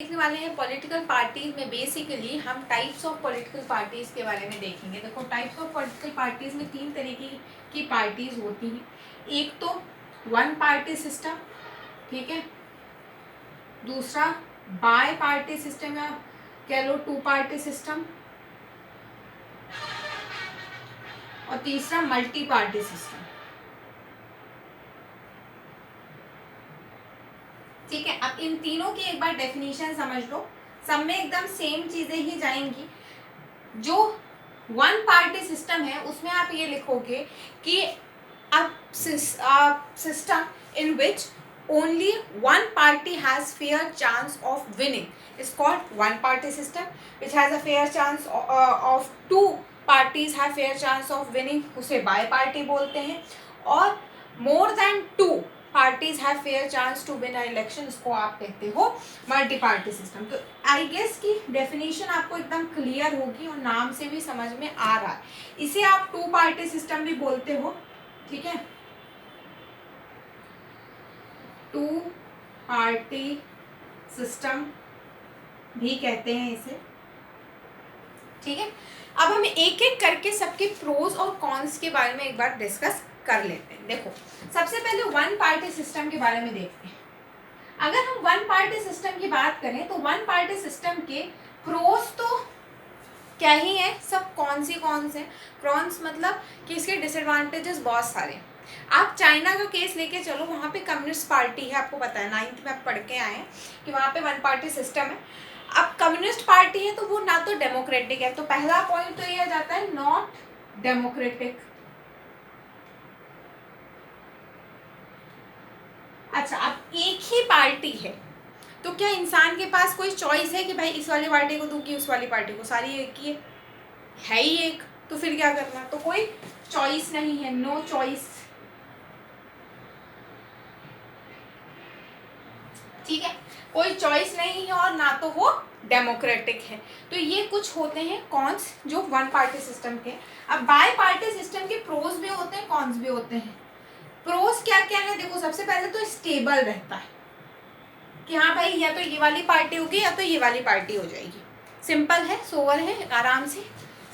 देखने वाले हैं पॉलिटिकल पार्टीज में। बेसिकली हम टाइप्स ऑफ पॉलिटिकल पार्टीज के बारे में देखेंगे। देखो, टाइप्स ऑफ पॉलिटिकल पार्टीज में 3 तरीके की पार्टीज होती हैं। एक तो वन पार्टी सिस्टम, ठीक है, दूसरा बाय पार्टी सिस्टम या कह लो 2 पार्टी सिस्टम, और तीसरा मल्टी पार्टी सिस्टम। ठीक है, अब इन तीनों की एक बार डेफिनेशन समझ लो, सब में एकदम सेम चीजें ही जाएंगी। जो वन पार्टी सिस्टम है उसमें आप ये लिखोगे कि अब system in which only one party has fair chance of winning is called one party system, which has a fair chance of 2 parties have fair chance of winning, उसे bi party बोलते हैं। और more than 2 parties have fair chance to win election, इसको आप कहते हो multi party system. तो I guess की डेफिनेशन आपको एकदम क्लियर होगी और नाम से भी समझ में आ रहा है। इसे आप 2 पार्टी सिस्टम भी बोलते हो, ठीक है, 2 पार्टी सिस्टम भी कहते हैं इसे, ठीक है। अब हम एक एक करके सबके प्रोज और कॉन्स के बारे में एक बार डिस्कस कर लेते हैं। देखो, सबसे पहले वन पार्टी सिस्टम के बारे में देखते हैं। अगर हम वन पार्टी सिस्टम की बात करें तो वन पार्टी सिस्टम के प्रोज तो क्या ही है, सब कौन से कॉन्स, मतलब कि इसके डिसएडवांटेजेस बहुत सारे हैं। आप चाइना का केस लेके चलो, वहाँ पे कम्युनिस्ट पार्टी है, आपको पता है 9th में आप पढ़ के आए हैं कि वहाँ पे वन पार्टी सिस्टम है। अब कम्युनिस्ट पार्टी है तो वो ना तो डेमोक्रेटिक है, तो पहला पॉइंट तो ये आ जाता है नॉट डेमोक्रेटिक। अच्छा, अब एक ही पार्टी है तो क्या इंसान के पास कोई चॉइस है कि भाई इस वाली पार्टी को दूं कि उस वाली पार्टी को? सारी एक ही है ही एक, तो फिर क्या करना? तो कोई चॉइस नहीं है, नो चॉइस, ठीक है, कोई चॉइस नहीं है और ना तो वो डेमोक्रेटिक है। तो ये कुछ होते हैं कॉन्स जो वन पार्टी सिस्टम के। अब बाय पार्टी सिस्टम के प्रोज भी होते हैं, कॉन्स भी होते हैं। प्रोज क्या क्या है? देखो, सबसे पहले तो स्टेबल रहता है कि हाँ भाई या तो ये वाली पार्टी होगी या तो ये वाली पार्टी हो जाएगी। सिंपल है, सोवर है, आराम से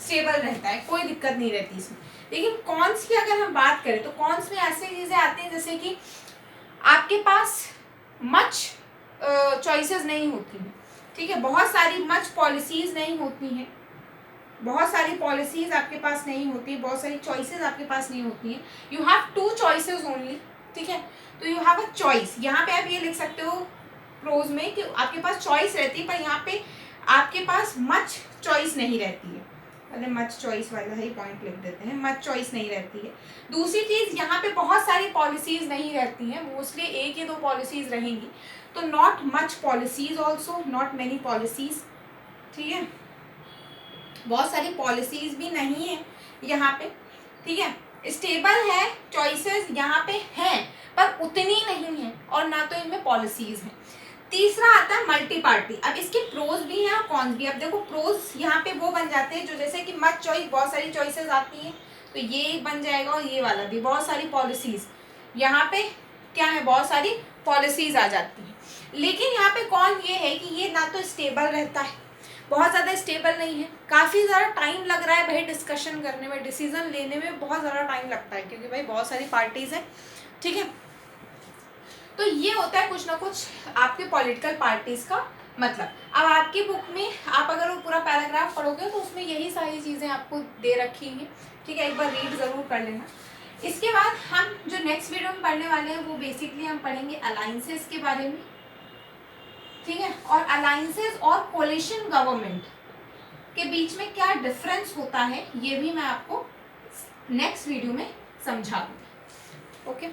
स्टेबल रहता है, कोई दिक्कत नहीं रहती इसमें। लेकिन कॉन्स की अगर हम बात करें तो कॉन्स में ऐसी चीज़ें आती हैं जैसे कि आपके पास मच चॉइसेस नहीं होती हैं, ठीक है, बहुत सारी मच पॉलिसीज नहीं होती हैं, बहुत सारी पॉलिसीज आपके पास नहीं होती, बहुत सारी चॉइसेस आपके पास नहीं होती हैं। यू हैव 2 चॉइसेस ओनली, ठीक है, तो यू हैव अ चॉइस। यहाँ पे आप ये लिख सकते हो प्रोज में कि आपके पास चॉइस रहती है, पर यहाँ पे आपके पास मच चॉइस नहीं रहती है। पहले मच चॉइस वाला ही पॉइंट लिख देते हैं, मच चॉइस नहीं रहती है। दूसरी चीज़, यहाँ पे बहुत सारी पॉलिसीज नहीं रहती हैं, मोस्टली 1 या 2 पॉलिसीज रहेंगी, तो not much policies also, not many policies, ठीक है, बहुत सारी पॉलिसीज भी नहीं है यहाँ पे, ठीक है। स्टेबल है, चॉइसेस यहाँ पे हैं पर उतनी नहीं है और ना तो इनमें पॉलिसीज हैं। तीसरा आता है मल्टी पार्टी। अब इसके प्रोज भी हैं और कॉन्स भी। अब देखो, प्रोज यहाँ पे वो बन जाते हैं जो जैसे कि मच चॉइस, बहुत सारी चॉइसेस आती हैं, तो ये एक बन जाएगा, और ये वाला भी, बहुत सारी पॉलिसीज, यहाँ पे क्या है, बहुत सारी पॉलिसीज आ जाती हैं। लेकिन यहाँ पे कौन ये है कि ये ना तो स्टेबल रहता है, बहुत ज़्यादा स्टेबल नहीं है, काफ़ी ज़्यादा टाइम लग रहा है भाई डिस्कशन करने में, डिसीजन लेने में बहुत ज़्यादा टाइम लगता है क्योंकि भाई बहुत सारी पार्टीज़ हैं, ठीक है। तो ये होता है कुछ ना कुछ आपके पॉलिटिकल पार्टीज़ का मतलब। अब आपकी बुक में आप अगर वो पूरा पैराग्राफ पढ़ोगे तो उसमें यही सारी चीज़ें आपको दे रखी हैं, ठीक है, एक बार रीड ज़रूर कर लेना। इसके बाद हम जो नेक्स्ट वीडियो में पढ़ने वाले हैं वो बेसिकली हम पढ़ेंगे अलाइंसेस के बारे में, ठीक है, और अलाइंसेस और कोलिशन गवर्नमेंट के बीच में क्या डिफरेंस होता है ये भी मैं आपको नेक्स्ट वीडियो में समझा दूँगी। ओके।